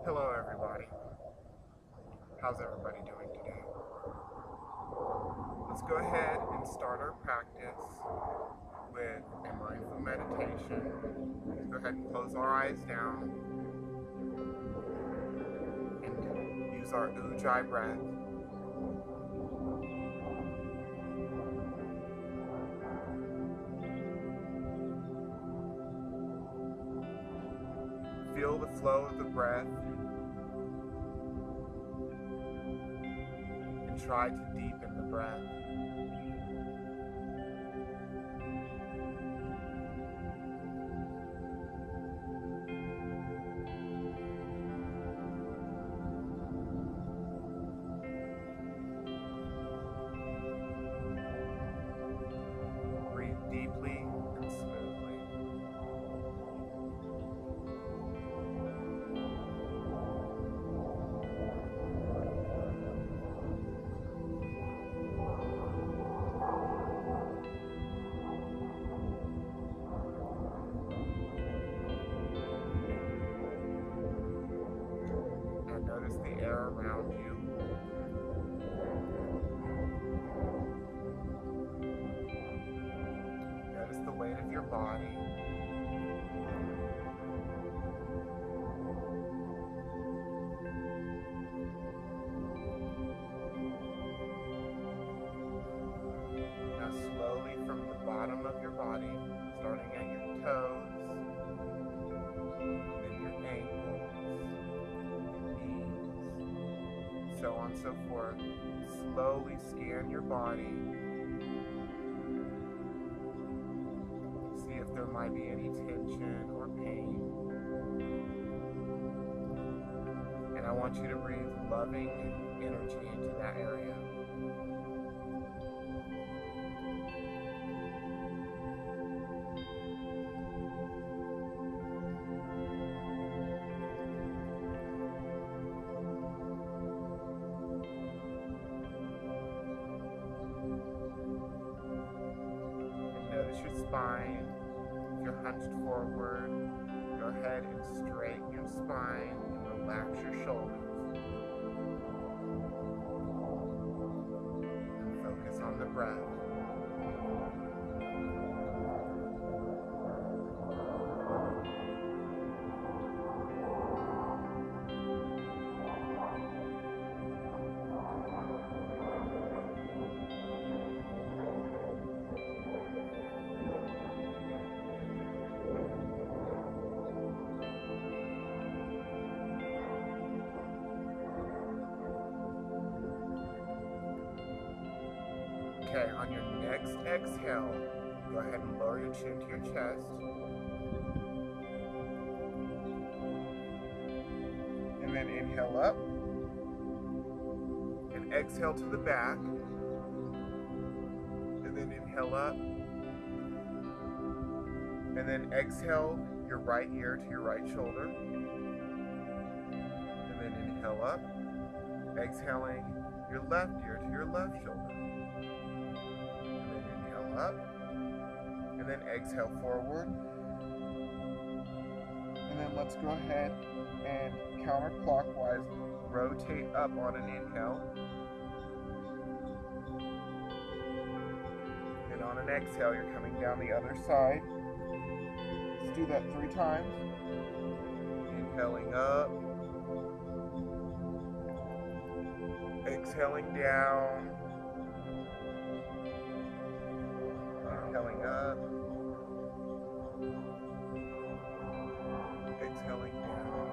Hello everybody. How's everybody doing today? Let's go ahead and start our practice with a mindful meditation. Let's go ahead and close our eyes down and use our ujjayi breath. Feel the flow of the breath and try to deepen the breath. Breathe deeply and smoothly. And notice the air around you. Notice the weight of your body. Now slowly from the bottom of your body, starting at your toes, then your ankles, knees, so on and so forth. Slowly scan your body. See if there might be any tension or pain. And I want you to breathe loving energy into that area. Notice your spine. If you're hunched forward, go ahead and straighten your spine and relax your shoulders. And focus on the breath. Okay, on your next exhale, go ahead and lower your chin to your chest. And then inhale up. And exhale to the back. And then inhale up. And then exhale your right ear to your right shoulder. And then inhale up. Exhaling your left ear to your left shoulder. Up, and then exhale forward, and then let's go ahead and counterclockwise rotate up on an inhale, and on an exhale you're coming down the other side. Let's do that 3 times. Inhaling up, exhaling down, inhaling up, exhaling down.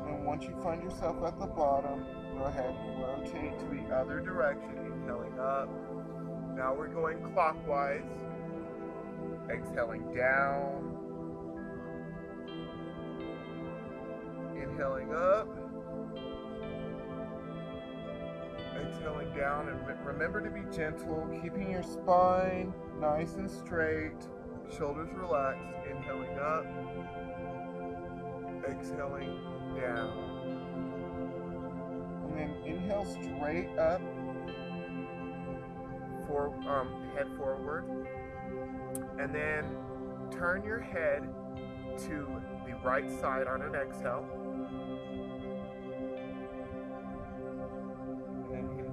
And once you find yourself at the bottom, go ahead and rotate to the other direction, inhaling up. Now we're going clockwise, exhaling down, inhaling up, exhaling down, and remember to be gentle, keeping your spine nice and straight, shoulders relaxed, inhaling up, exhaling down. And then inhale straight up, head forward, and then turn your head to the right side on an exhale.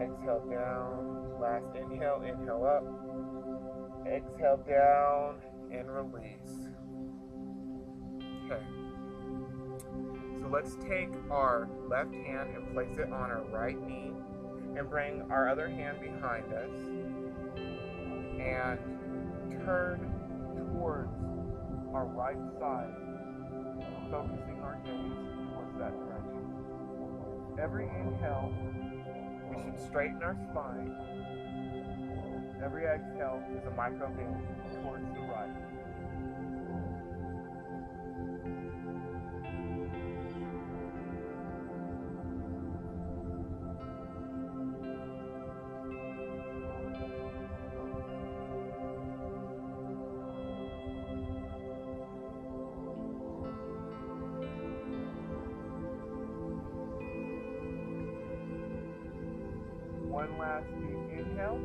Exhale down. Last inhale, inhale up. Exhale down and release. Okay. So let's take our left hand and place it on our right knee and bring our other hand behind us and turn towards our right side, focusing our gaze towards that direction. Every inhale, we should straighten our spine. Every exhale is a micro gaze towards the right. One last deep inhale,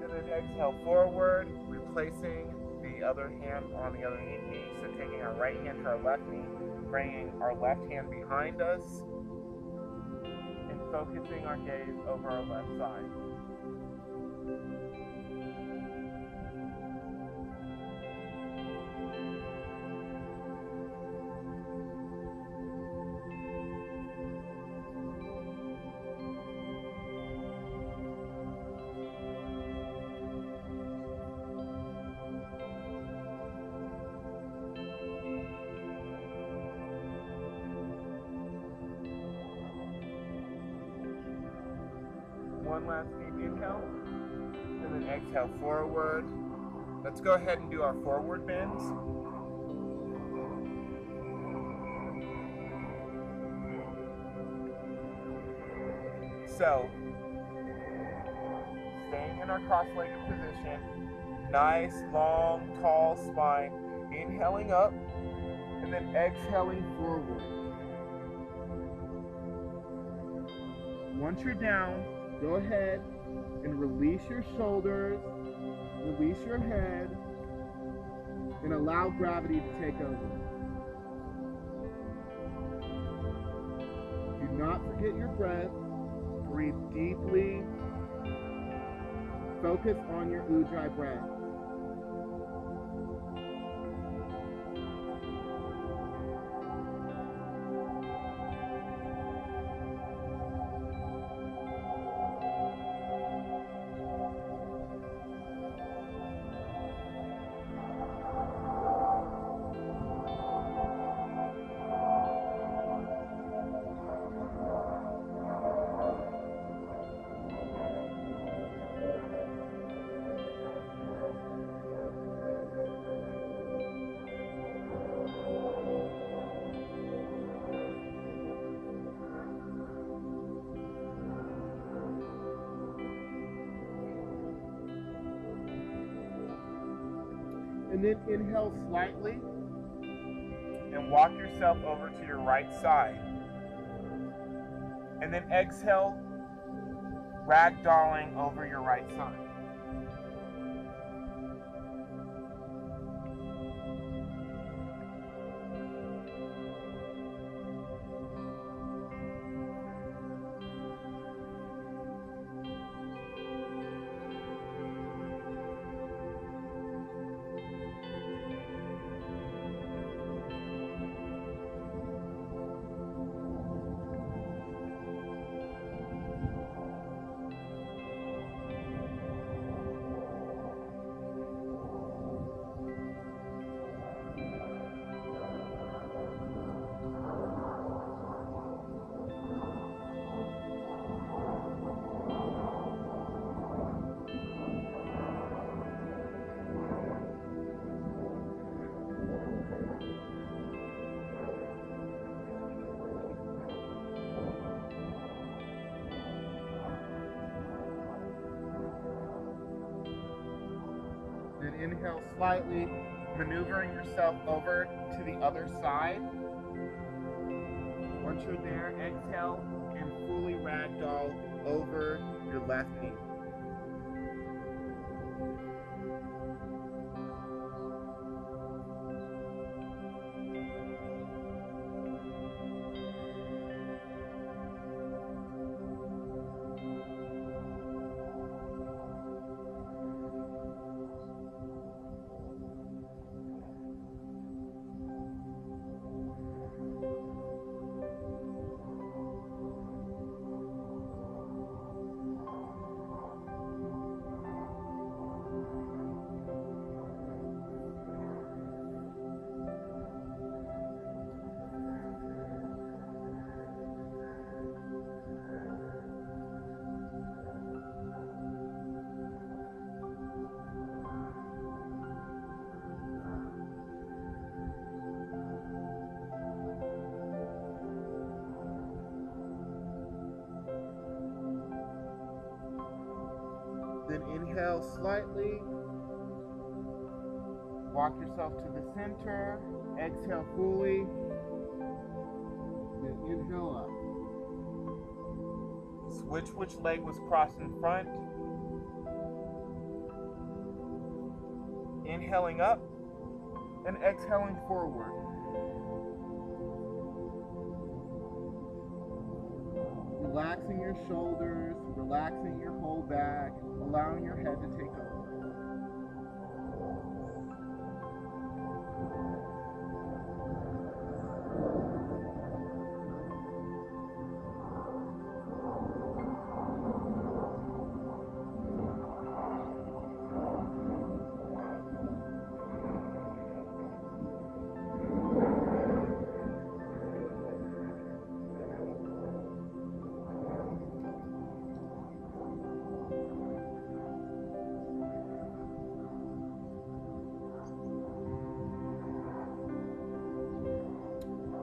and then exhale forward, replacing the other hand on the other knee. So taking our right hand to our left knee, bringing our left hand behind us, and focusing our gaze over our left side. One last deep inhale, and then exhale forward. Let's go ahead and do our forward bends. So, staying in our cross-legged position, nice, long, tall spine, inhaling up, and then exhaling forward. Once you're down, go ahead and release your shoulders, release your head, and allow gravity to take over. Do not forget your breath. Breathe deeply. Focus on your Ujjayi breath. And then inhale slightly and walk yourself over to your right side. And then exhale, ragdolling over your right side. Then inhale slightly, maneuvering yourself over to the other side. Once you're there, exhale and fully ragdoll over your left knee. Then inhale slightly. Walk yourself to the center. Exhale fully. Then inhale up. Switch which leg was crossed in front. Inhaling up and exhaling forward. Relaxing your shoulders, relaxing your whole back, allowing your head to take over.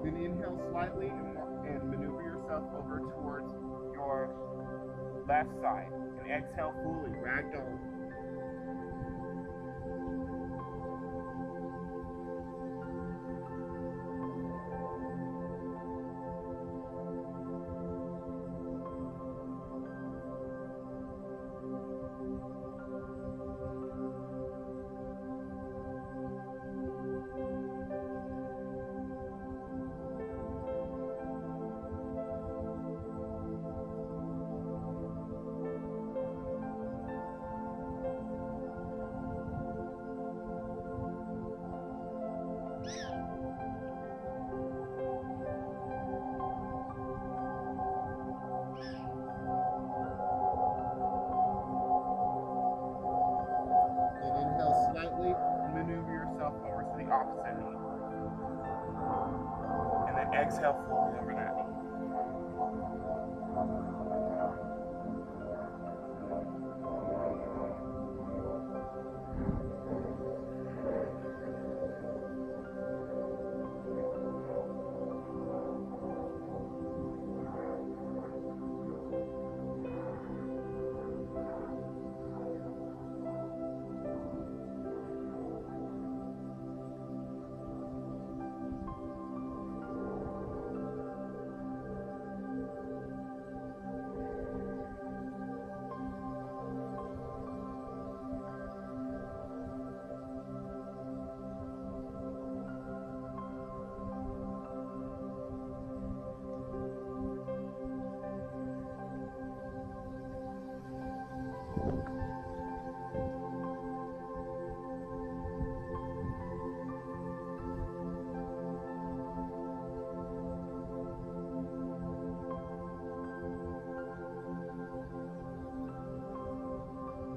Then inhale slightly and maneuver yourself over towards your left side. And exhale fully, ragdoll. Opposite knee. And then exhale fully over that knee.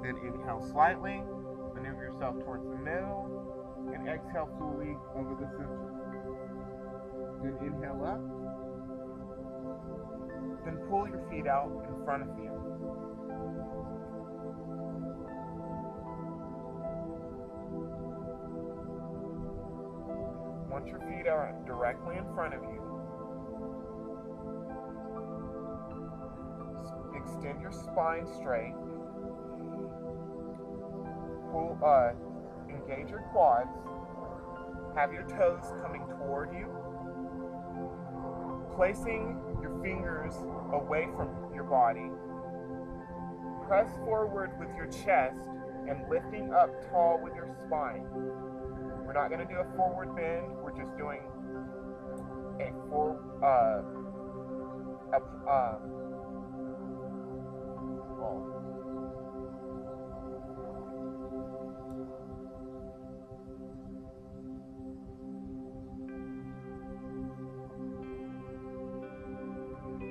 Then inhale slightly, maneuver yourself towards the middle, and exhale fully over the center. Then inhale up. Then pull your feet out in front of you. Once your feet are directly in front of you, extend your spine straight. Engage your quads. Have your toes coming toward you. Placing your fingers away from your body. Press forward with your chest and lifting up tall with your spine. We're not going to do a forward bend. We're just doing a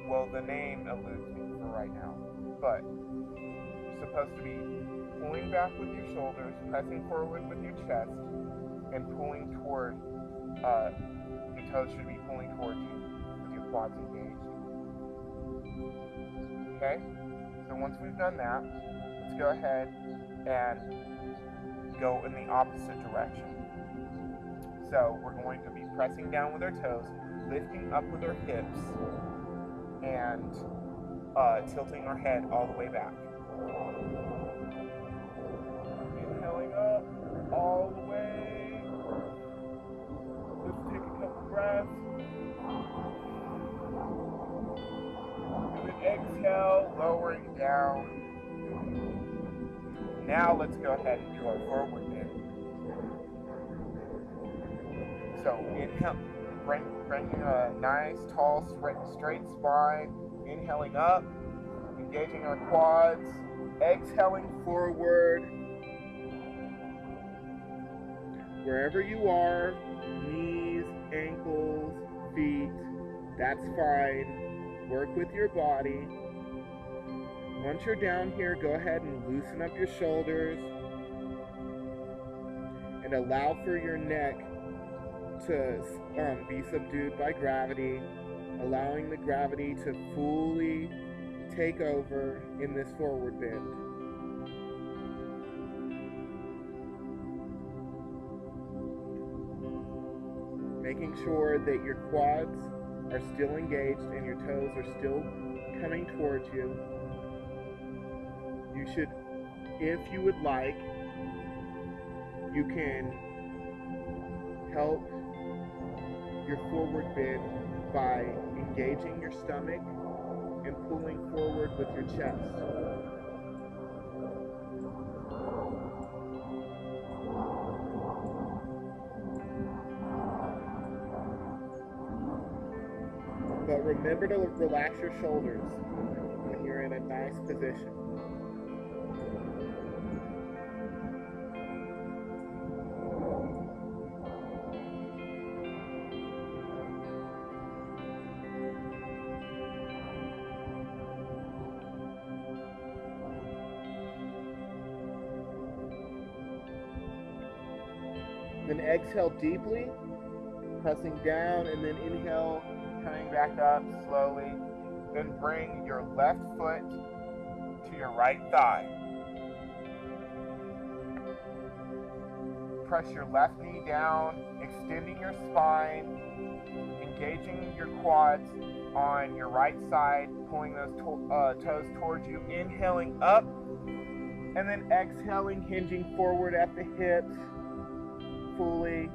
well, the name eludes me for right now, but you're supposed to be pulling back with your shoulders, pressing forward with your chest, and pulling toward, your toes should be pulling towards you with your quads engaged. Okay? So once we've done that, let's go ahead and go in the opposite direction. So we're going to be pressing down with our toes, lifting up with our hips, and tilting our head all the way back. all the way. Let's take a couple breaths. And then exhale, lowering down. Now let's go ahead and do our forward bend. So inhale, bringing a nice, tall, straight spine. Inhaling up, engaging our quads. Exhaling forward. Wherever you are, knees, ankles, feet, that's fine. Work with your body. Once you're down here, go ahead and loosen up your shoulders and allow for your neck to be subdued by gravity, allowing the gravity to fully take over in this forward bend. Making sure that your quads are still engaged and your toes are still coming towards you. You should, if you would like, you can help your forward bend by engaging your stomach and pulling forward with your chest. But remember to relax your shoulders when you're in a nice position. Then exhale deeply, pressing down, and then inhale, coming back up slowly. Then bring your left foot to your right thigh. Press your left knee down, extending your spine, engaging your quads on your right side, pulling those toes towards you, inhaling up, and then exhaling, hinging forward at the hips fully.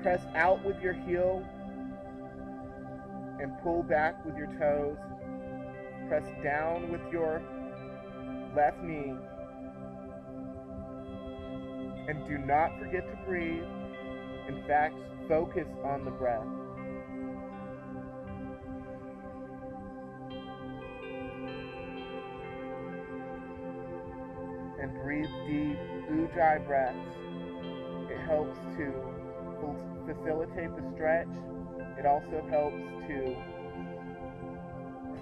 Press out with your heel and pull back with your toes. Press down with your left knee. And do not forget to breathe. In fact, focus on the breath. And breathe deep ujjayi breaths. It helps to facilitate the stretch. It also helps to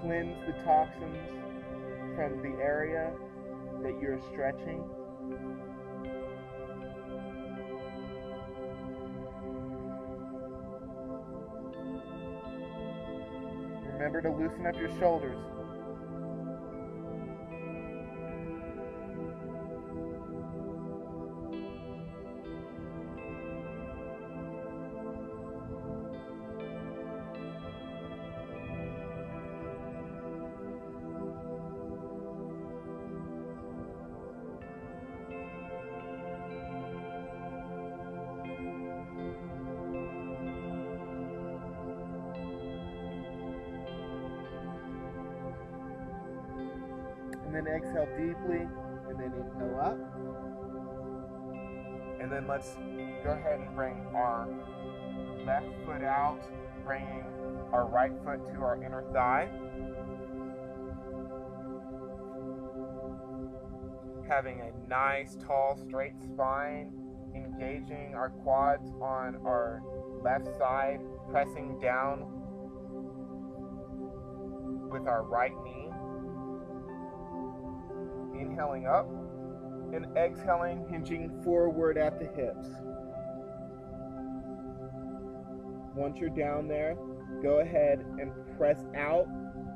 cleanse the toxins from the area that you're stretching. Remember to loosen up your shoulders. And then exhale deeply, and then inhale up. And then let's go ahead and bring our left foot out, bringing our right foot to our inner thigh. Having a nice, tall, straight spine, engaging our quads on our left side, pressing down with our right knee. Inhaling up and exhaling, hinging forward at the hips. Once you're down there, go ahead and press out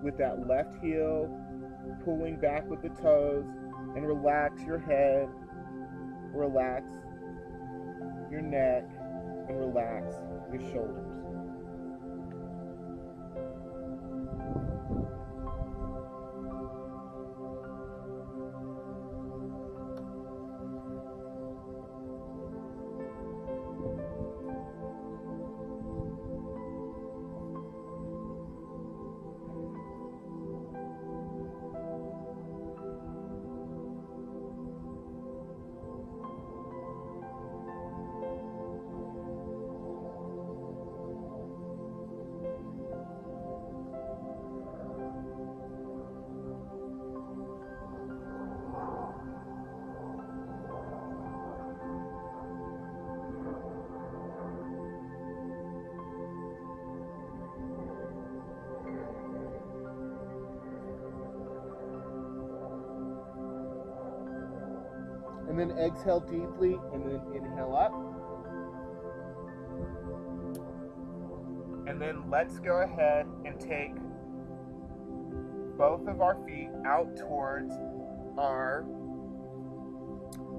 with that left heel, pulling back with the toes, and relax your head, relax your neck, and relax your shoulders. And then exhale deeply, and then inhale up. And then let's go ahead and take both of our feet out towards our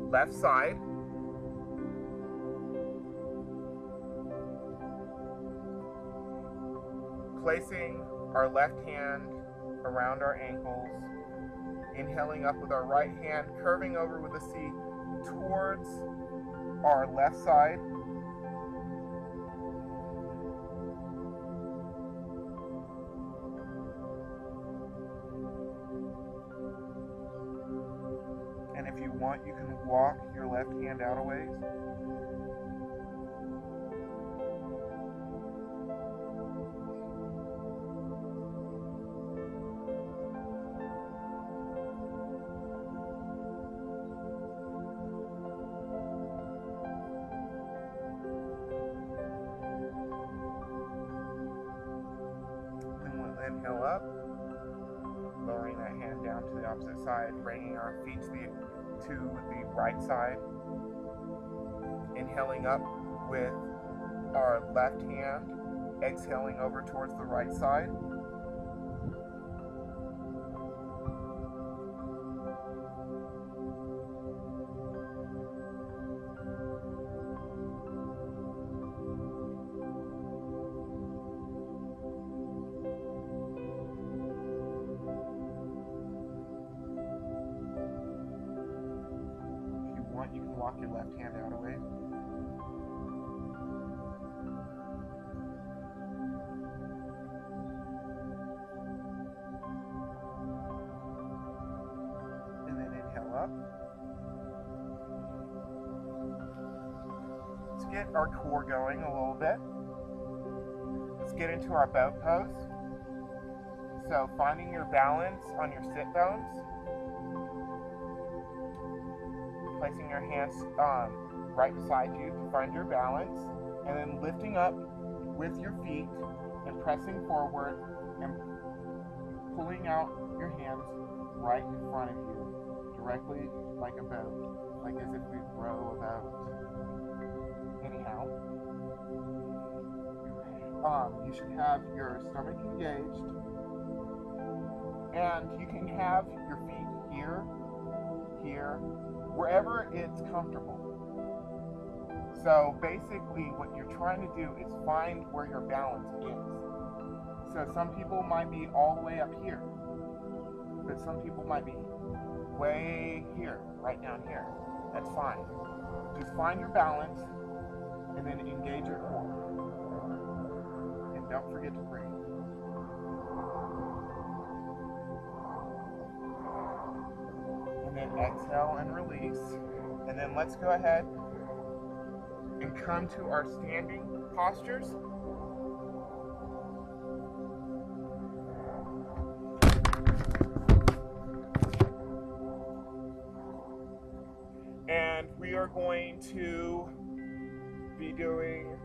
left side. Placing our left hand around our ankles. Inhaling up with our right hand, curving over with the C towards our left side. And if you want, you can walk your left hand out a ways. Inhale up, lowering that hand down to the opposite side, bringing our feet to the right side. Inhaling up with our left hand, exhaling over towards the right side. You can walk your left hand out a ways. And then inhale up. Let's get our core going a little bit. Let's get into our boat pose. So finding your balance on your sit bones. Placing your hands right beside you to find your balance, and then lifting up with your feet and pressing forward and pulling out your hands right in front of you, directly like a boat, like as if we row a boat. Anyhow, you should have your stomach engaged, and you can have your feet here, here, wherever it's comfortable. So basically what you're trying to do is find where your balance is. So some people might be all the way up here, but some people might be way here, right down here. That's fine. Just find your balance and then engage your core. And don't forget to breathe. And then exhale and release. And then let's go ahead and come to our standing postures. And we are going to be doing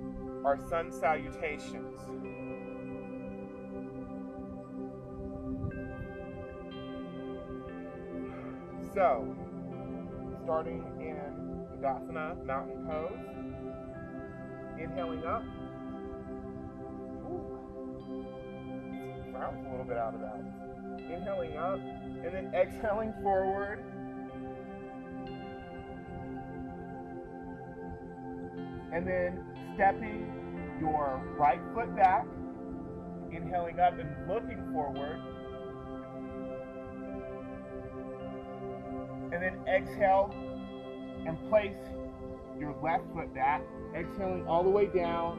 our sun salutations. So, starting in Tadasana, mountain pose, inhaling up. Bounce a little bit out of that. Inhaling up, and then exhaling forward. And then stepping your right foot back, inhaling up and looking forward. And then exhale and place your left foot back, exhaling all the way down,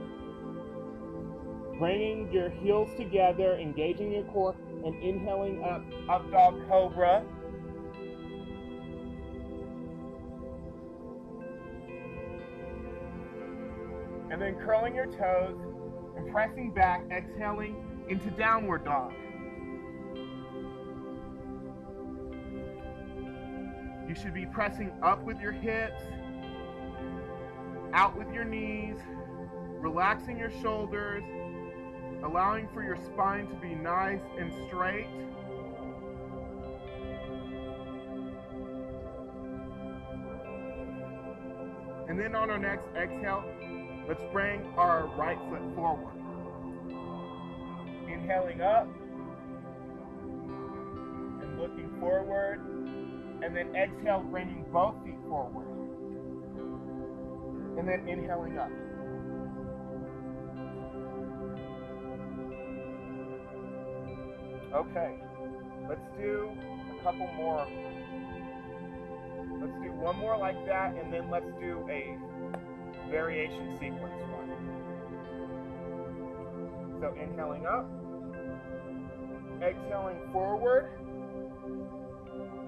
bringing your heels together, engaging your core, and inhaling up dog cobra. And then curling your toes and pressing back, exhaling into downward dog. You should be pressing up with your hips, out with your knees, relaxing your shoulders, allowing for your spine to be nice and straight. And then on our next exhale, let's bring our right foot forward. Inhaling up and looking forward. And then exhale, bringing both feet forward. And then inhaling up. Okay, let's do a couple more. Let's do one more like that, and then let's do a variation sequence one. So inhaling up, exhaling forward,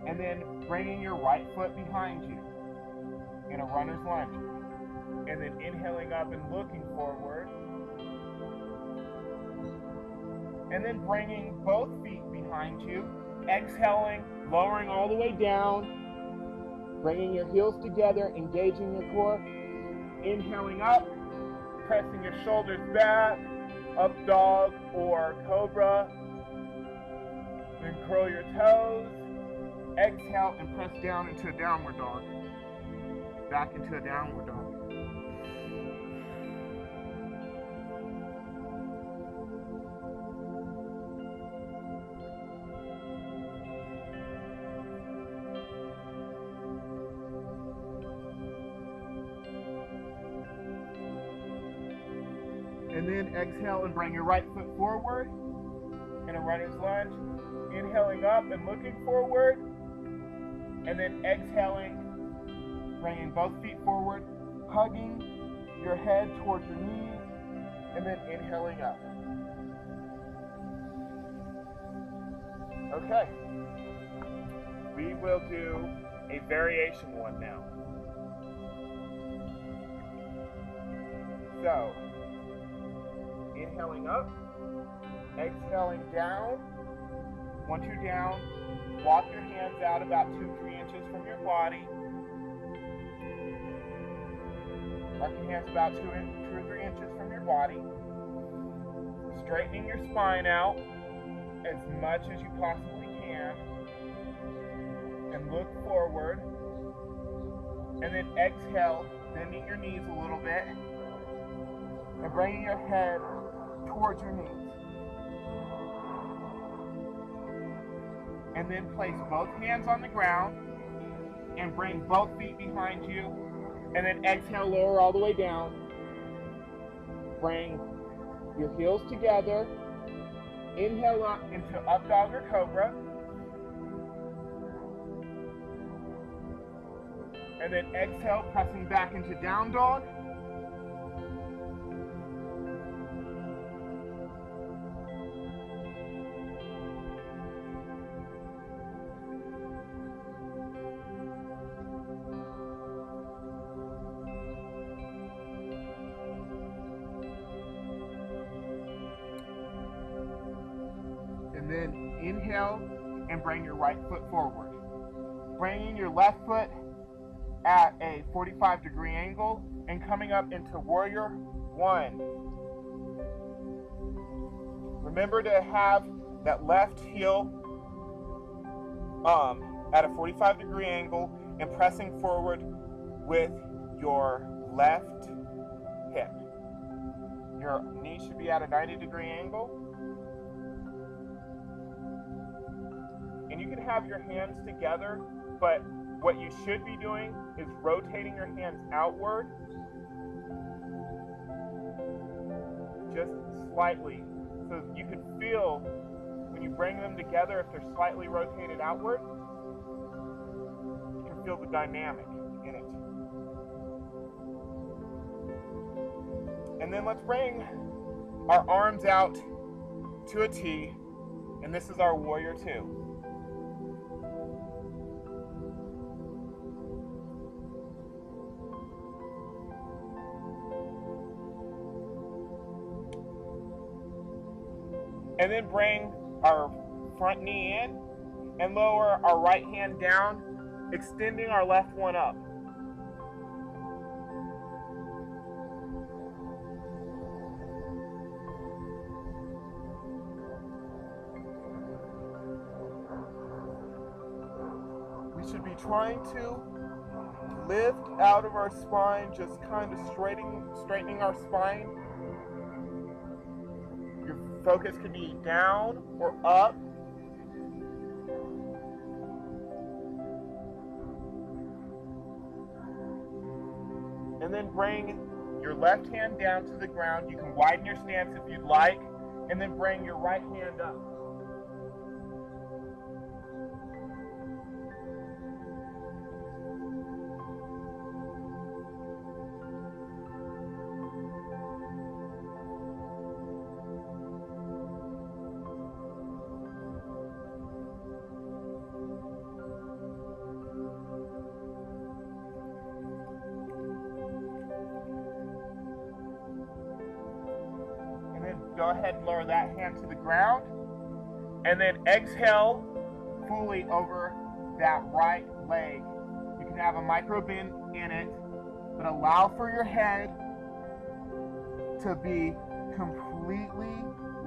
and then bringing your right foot behind you in a runner's lunge. And then inhaling up and looking forward. And then bringing both feet behind you. Exhaling, lowering all the way down. Bringing your heels together, engaging your core. Inhaling up, pressing your shoulders back, up dog or cobra. Then curl your toes. Exhale and press down into a downward dog. Back into a downward dog. And then exhale and bring your right foot forward in a runner's lunge. Inhaling up and looking forward. And then exhaling, bringing both feet forward, hugging your head towards your knees, and then inhaling up. Okay. We will do a variation one now. So, inhaling up, exhaling down. Once you're down, walk your hands out about 2-3 inches from your body. Walk your hands about 2 or 3 inches from your body. Straightening your spine out as much as you possibly can. And look forward. And then exhale, bending your knees a little bit. And bringing your head towards your knees. And then place both hands on the ground and bring both feet behind you. And then exhale, lower all the way down. Bring your heels together. Inhale up into up dog or cobra. And then exhale, pressing back into down dog. And then inhale and bring your right foot forward. Bringing your left foot at a 45-degree angle and coming up into warrior one. Remember to have that left heel at a 45-degree angle and pressing forward with your left hip. Your knee should be at a 90-degree angle. And you can have your hands together, but what you should be doing is rotating your hands outward just slightly, so you can feel when you bring them together, if they're slightly rotated outward, you can feel the dynamic in it. And then let's bring our arms out to a T, and this is our warrior two. And then bring our front knee in and lower our right hand down, extending our left one up. We should be trying to lift out of our spine, just kind of straightening our spine. Your focus could be down or up. And then bring your left hand down to the ground. You can widen your stance if you'd like, and then bring your right hand up. Go ahead and lower that hand to the ground, and then exhale fully over that right leg. You can have a micro bend in it, but allow for your head to be completely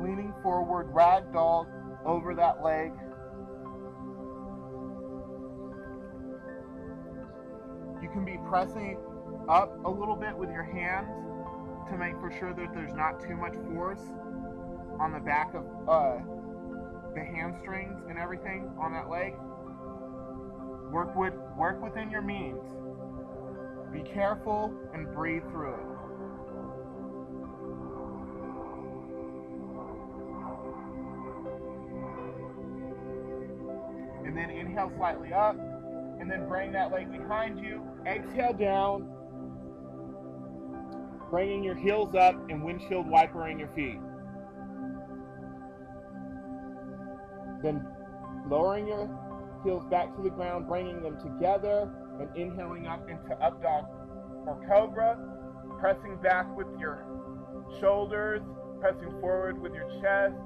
leaning forward, ragdoll over that leg. You can be pressing up a little bit with your hands to make for sure that there's not too much force on the back of the hamstrings and everything on that leg. Work within your means. Be careful and breathe through it. And then inhale slightly up, and then bring that leg behind you. Exhale down, bringing your heels up and windshield wipering your feet. Then lowering your heels back to the ground, bringing them together, and inhaling up into up dog or cobra, pressing back with your shoulders, pressing forward with your chest,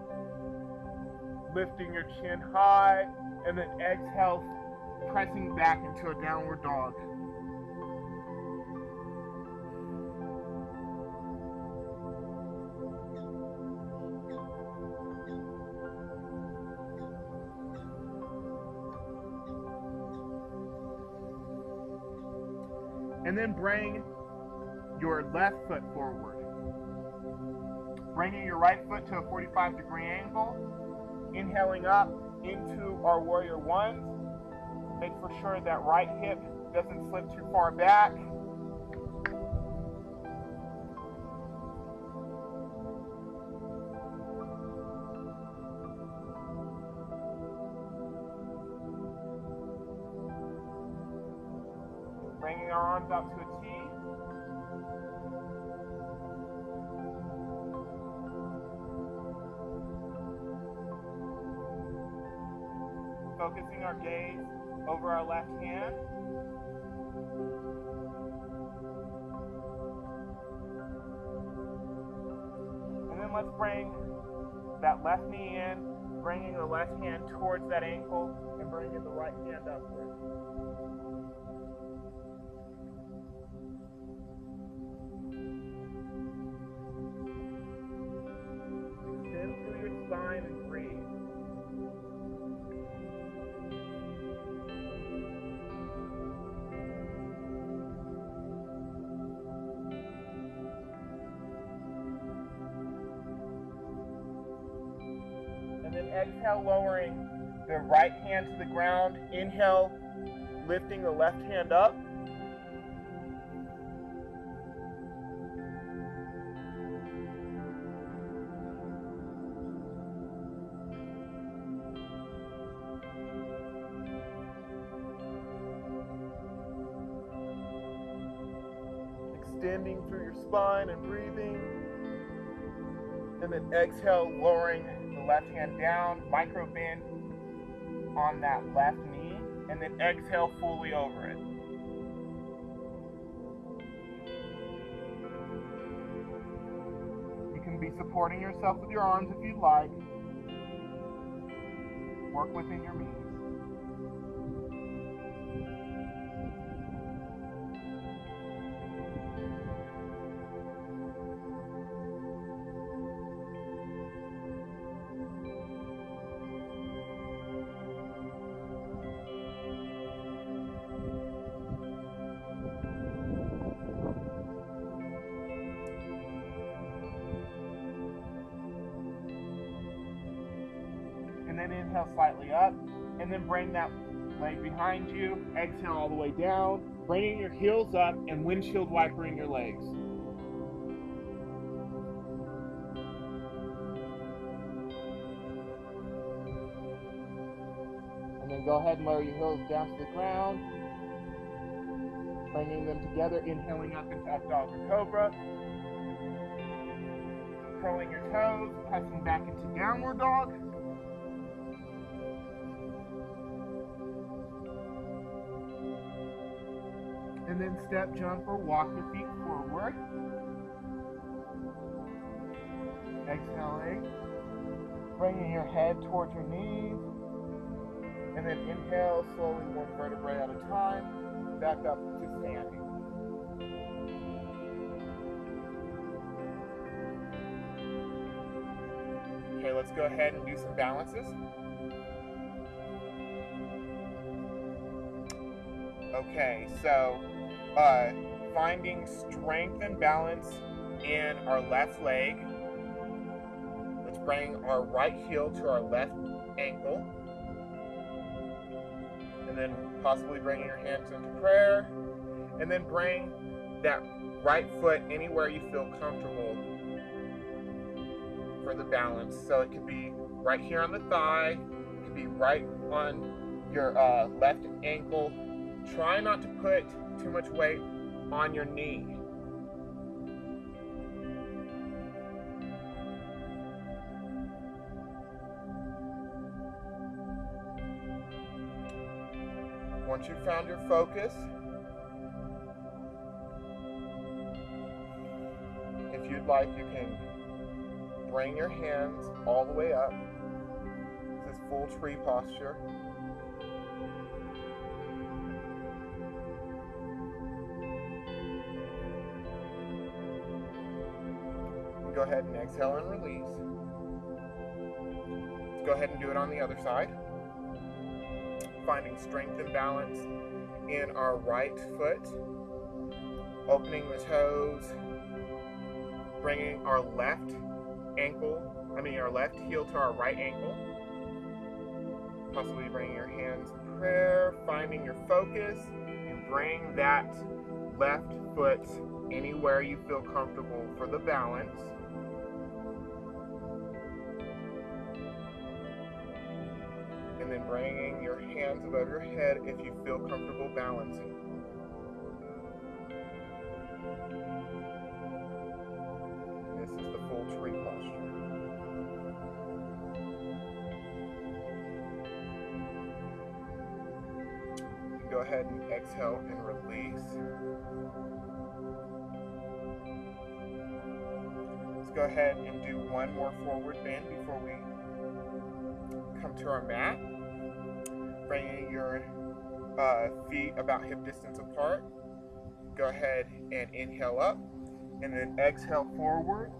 lifting your chin high, and then exhale, pressing back into a downward dog. And then bring your left foot forward. Bringing your right foot to a 45-degree angle. Inhaling up into our warrior ones. Make for sure that right hip doesn't slip too far back. Bringing our arms out to a T. Focusing our gaze over our left hand. And then let's bring that left knee in, bringing the left hand towards that ankle, and bringing the right hand upward. Extend through your spine and breathe. And then exhale, lowering the right hand to the ground. Inhale, lifting the left hand up. Extending through your spine and breathing. And then exhale, lowering the left hand down, micro bend on that left knee, and then exhale fully over it. You can be supporting yourself with your arms if you'd like. Work within your means. then inhale slightly up, and then bring that leg behind you. Exhale all the way down, bringing your heels up and windshield wipering your legs. And then go ahead and lower your heels down to the ground, bringing them together, inhaling up into up dog or cobra. Curling your toes, pressing back into downward dog. And then step, jump, or walk your feet forward. Exhaling, bringing your head towards your knees. And then inhale, slowly one vertebrae at a time, back up to standing. Okay, let's go ahead and do some balances. Okay, so finding strength and balance in our left leg. Let's bring our right heel to our left ankle. And then possibly bringing your hands into prayer. And then bring that right foot anywhere you feel comfortable for the balance. So it could be right here on the thigh, it could be right on your left ankle. Try not to put too much weight on your knee. Once you've found your focus, if you'd like, you can bring your hands all the way up. This is full tree posture. Go ahead and exhale and release. Let's go ahead and do it on the other side. Finding strength and balance in our right foot. Opening the toes. Bringing our left heel to our right ankle. Possibly bringing your hands in prayer. Finding your focus. And bring that left foot anywhere you feel comfortable for the balance. And then bringing your hands above your head if you feel comfortable balancing. This is the full tree posture. Go ahead and exhale and release. Let's go ahead and do one more forward bend before we come to our mat. Bringing your feet about hip distance apart. Go ahead and inhale up and then exhale forward.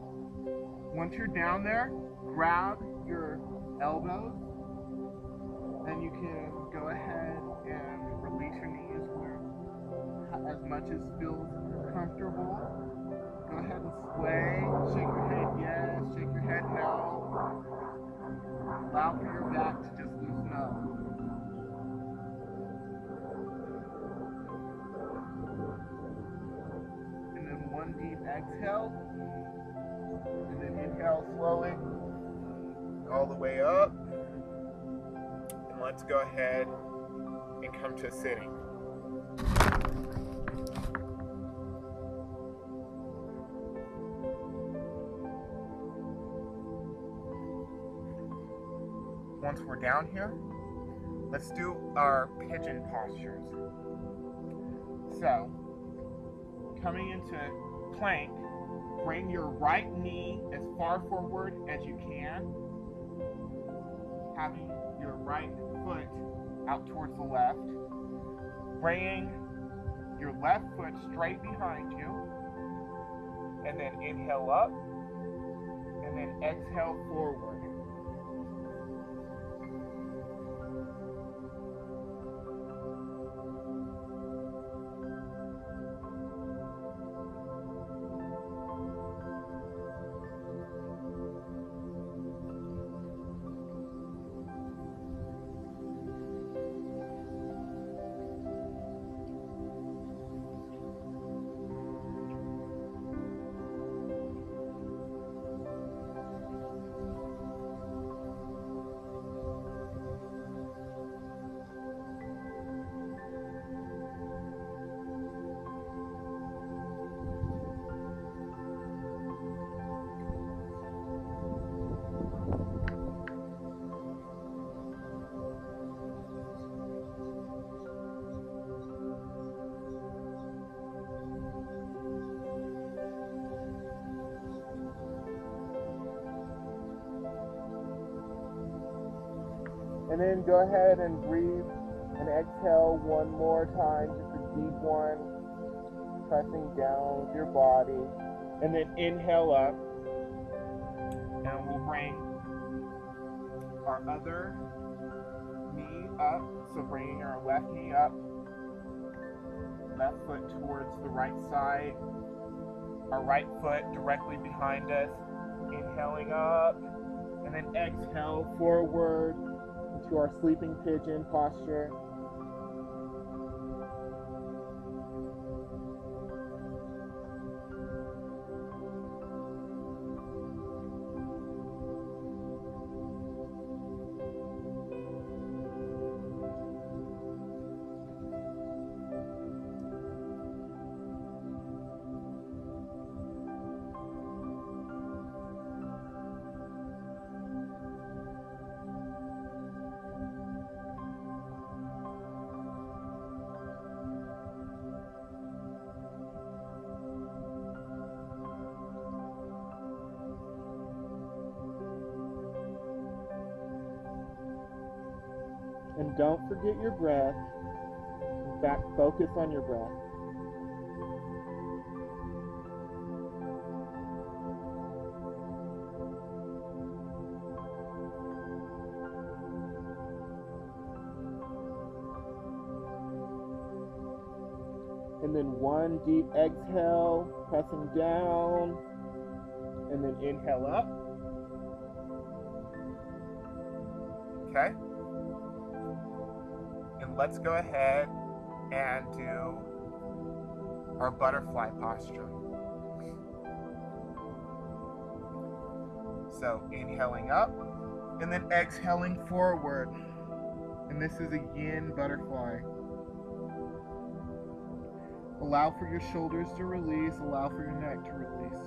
Once you're down there, grab your elbows and you can go ahead and release your knees where as much as feels comfortable. Go ahead and sway. Shake your head yes, shake your head no. Allow for your back to just loosen up. And then one deep exhale. And then inhale slowly all the way up. And let's go ahead and come to sitting. Once we're down here, let's do our pigeon postures. So, coming into plank, bring your right knee as far forward as you can, having your right foot out towards the left, bringing your left foot straight behind you, and then inhale up, and then exhale forward. And then go ahead and breathe and exhale one more time, just a deep one, pressing down with your body. And then inhale up, and we'll bring our other knee up, so bringing our left knee up, left foot towards the right side, our right foot directly behind us, inhaling up, and then exhale forward into our sleeping pigeon posture. And don't forget your breath. In fact, focus on your breath. And then one deep exhale, pressing down, and then inhale up. Okay? And let's go ahead and do our butterfly posture. So inhaling up and then exhaling forward. And this is a yin butterfly. Allow for your shoulders to release, allow for your neck to release.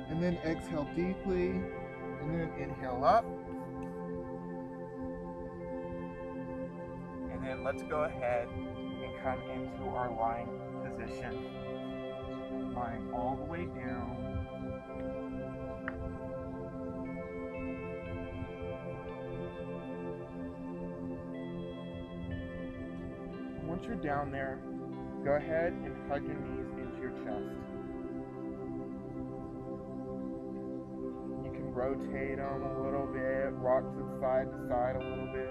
And then exhale deeply, and then inhale up. And then let's go ahead and come into our lying position. Lying all the way down. And once you're down there, go ahead and hug your knees into your chest. Rotate them a little bit, rock to side a little bit.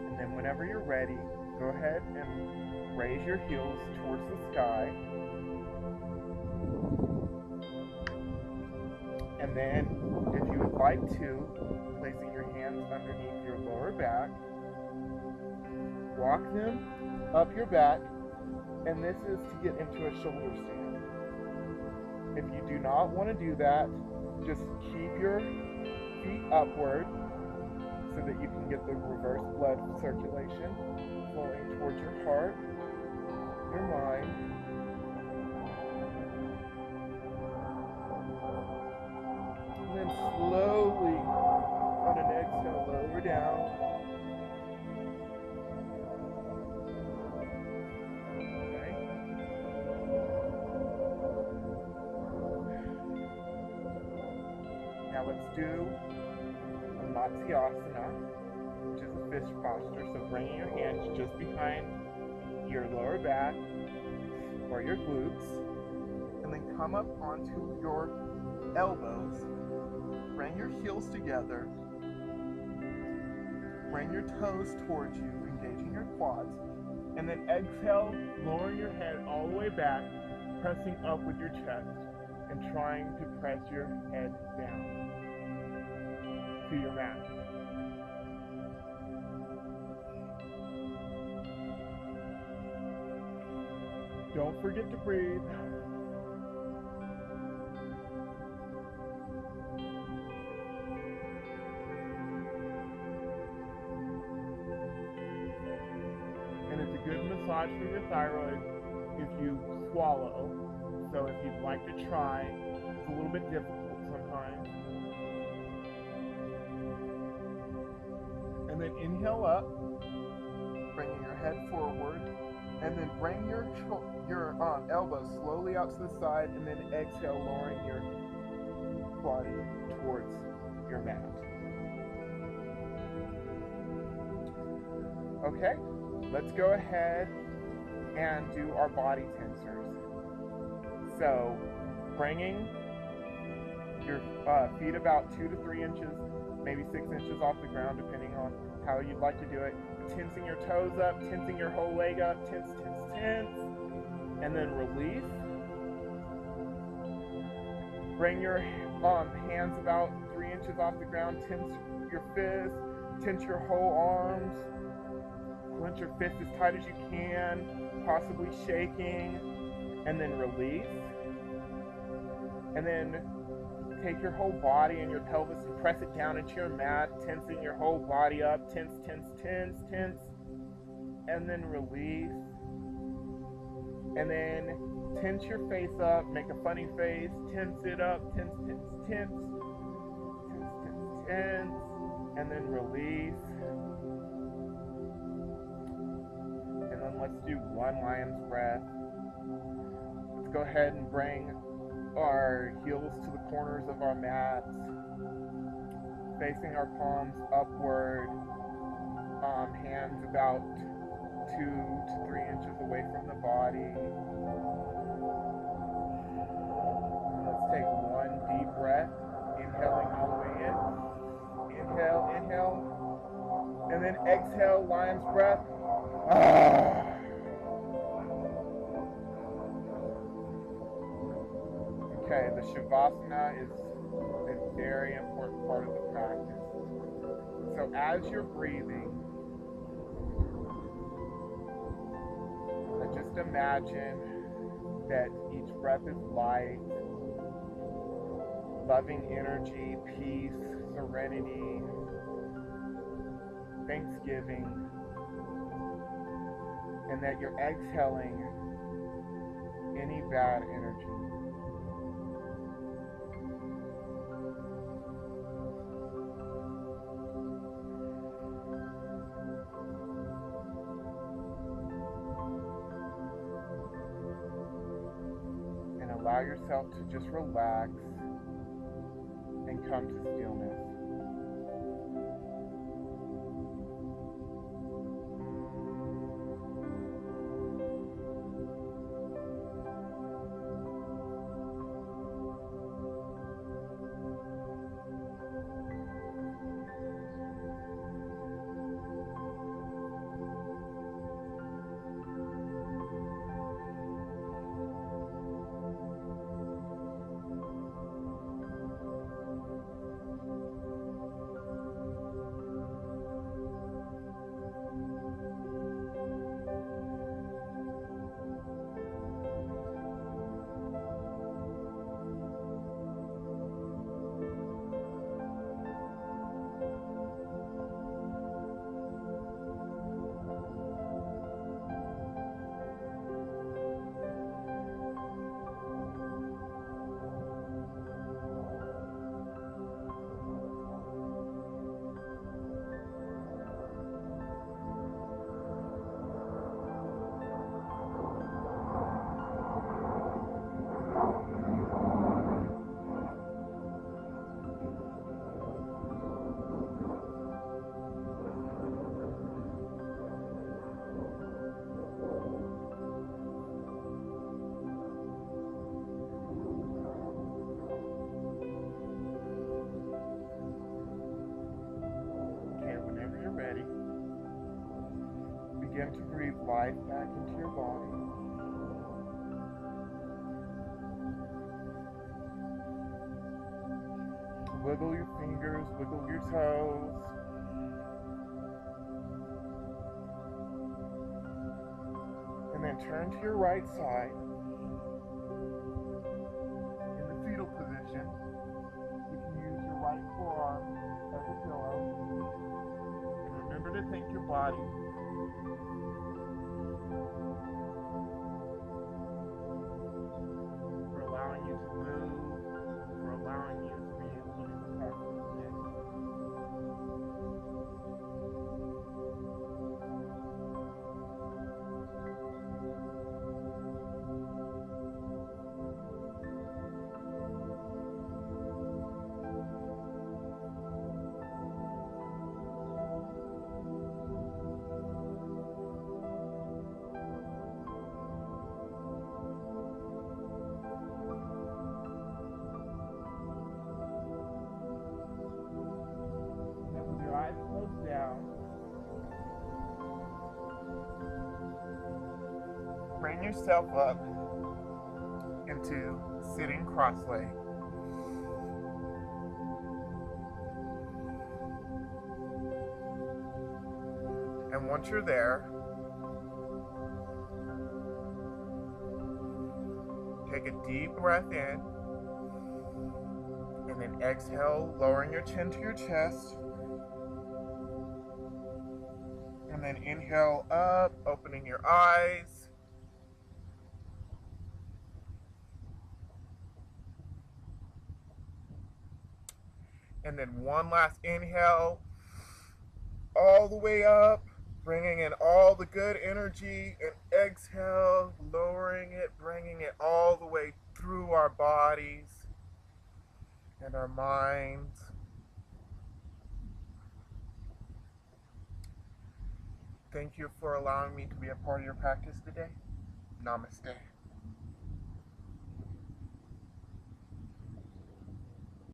And then whenever you're ready, go ahead and raise your heels towards the sky. And then, if you would like to, placing your hands underneath your lower back, walk them up your back, and this is to get into a shoulder stand. If you do not want to do that, just keep your feet upward so that you can get the reverse blood circulation flowing towards your heart, your mind. And then slowly, on an exhale, lower down. Okay. Now let's do a Matsyasana, which is a fish posture. So bringing your hands just behind your lower back or your glutes, and then come up onto your elbows. Bring your heels together. Bring your toes towards you, engaging your quads. And then exhale, lowering your head all the way back, pressing up with your chest, and trying to press your head down to your mat. Don't forget to breathe. And it's a good massage for your thyroid if you swallow. So if you'd like to try, it's a little bit difficult sometimes. And then inhale up, bringing your head forward, and then bring your elbows slowly out to the side, and then exhale, lowering your body towards your mat. Okay, let's go ahead and do our body tensors. So, bringing your feet about 2 to 3 inches, maybe 6 inches off the ground, depending on how you'd like to do it. Tensing your toes up, tensing your whole leg up, tense, tense, tense, and then release. Bring your hands about 3 inches off the ground, tense your fists, tense your whole arms, clench your fist as tight as you can, possibly shaking, and then release. And then take your whole body and your pelvis and press it down into your mat, tensing your whole body up, tense, tense, tense, tense, and then release. And then tense your face up, make a funny face, tense it up, tense, tense, tense, tense, tense, tense, and then release. And then let's do one lion's breath. Let's go ahead and bring our heels to the corners of our mats, facing our palms upward, hands about 2 to 3 inches away from the body. And let's take one deep breath, inhaling all the way in. Inhale, inhale, and then exhale, lion's breath. Okay, the Shavasana is a very important part of the practice. So as you're breathing, just imagine that each breath is light, loving energy, peace, serenity, thanksgiving, and that you're exhaling any bad energy. Allow yourself to just relax and come to stillness. begin to breathe life back into your body. Wiggle your fingers, wiggle your toes. And then turn to your right side in the fetal position. You can use your right forearm as a pillow. And remember to thank your body for allowing you to move, for allowing you to be able to practice today. Eyes closed down. Bring yourself up into sitting cross-legged. And once you're there, take a deep breath in, and then exhale, lowering your chin to your chest. And then inhale up, opening your eyes. And then one last inhale, all the way up, bringing in all the good energy. And exhale, lowering it, bringing it all the way through our bodies and our minds. Thank you for allowing me to be a part of your practice today. Namaste.